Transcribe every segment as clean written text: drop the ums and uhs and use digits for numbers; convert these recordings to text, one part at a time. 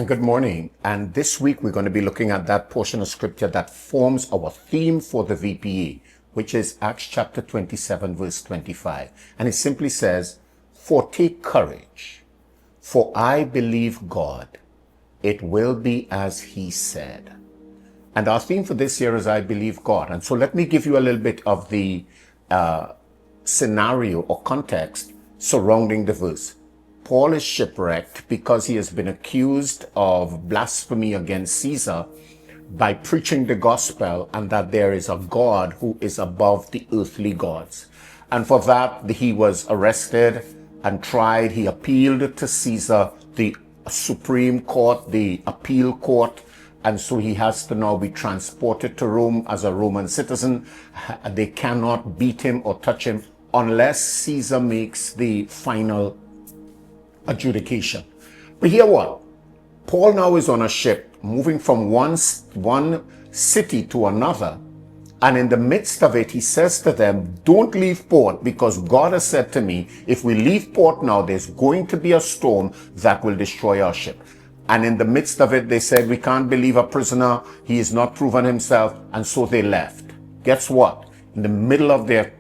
And good morning. And this week we're going to be looking at that portion of scripture that forms our theme for the VPA, which is Acts chapter 27, verse 25. And it simply says, "For take courage, for I believe God, it will be as he said." And our theme for this year is I believe God. And so let me give you a little bit of the scenario or context surrounding the verse. Paul is shipwrecked because he has been accused of blasphemy against Caesar by preaching the gospel and that there is a God who is above the earthly gods. And for that, he was arrested and tried. He appealed to Caesar, the Supreme Court, the appeal court. And so he has to now be transported to Rome as a Roman citizen. They cannot beat him or touch him unless Caesar makes the final adjudication. But hear what? Paul now is on a ship moving from one city to another. And in the midst of it, he says to them, don't leave port, because God has said to me, if we leave port now, there's going to be a storm that will destroy our ship. And in the midst of it, they said, we can't believe a prisoner. He has not proven himself. And so they left. Guess what? In the middle of their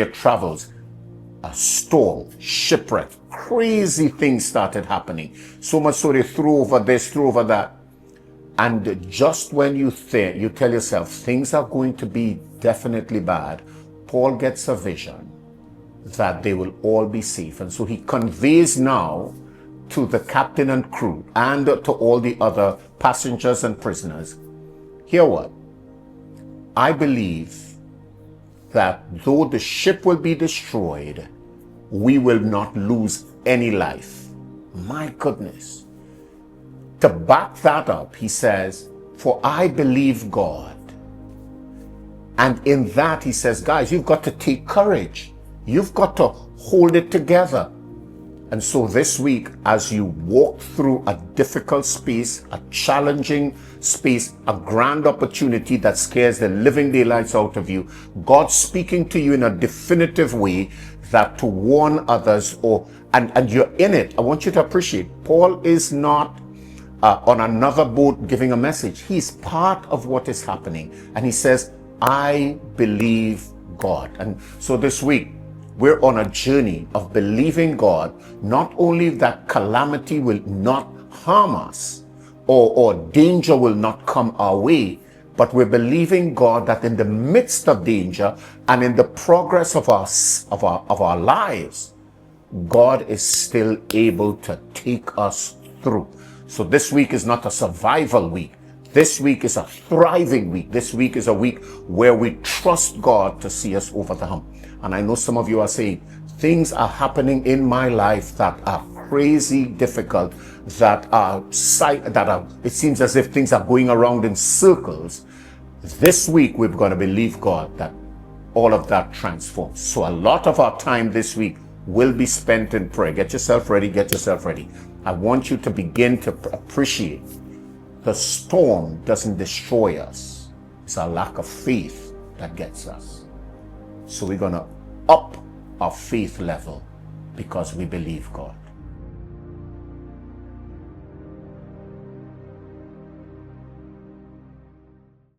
travels, a storm, shipwreck, crazy things started happening. So much so they threw over this, threw over that. And just when you tell yourself things are going to be definitely bad, Paul gets a vision that they will all be safe. And so he conveys now to the captain and crew and to all the other passengers and prisoners, hear what? I believe that though the ship will be destroyed, we will not lose any life. My goodness. To back that up, he says, for I believe God. And in that he says, guys, you've got to take courage. You've got to hold it together. And so this week, as you walk through a difficult space, a challenging space, a grand opportunity that scares the living daylights out of you, God's speaking to you in a definitive way that to warn others, and you're in it. I want you to appreciate, Paul is not on another boat giving a message. He's part of what is happening. And he says, I believe God. And so this week, we're on a journey of believing God, not only that calamity will not harm us or danger will not come our way, but we're believing God that in the midst of danger and in the progress of our lives, God is still able to take us through. So this week is not a survival week. This week is a thriving week. This week is a week where we trust God to see us over the hump. And I know some of you are saying, things are happening in my life that are crazy difficult, it seems as if things are going around in circles. This week, we've got to believe God that all of that transforms. So a lot of our time this week will be spent in prayer. Get yourself ready. Get yourself ready. I want you to begin to appreciate the storm doesn't destroy us. It's our lack of faith that gets us. So we're going to up our faith level because we believe God.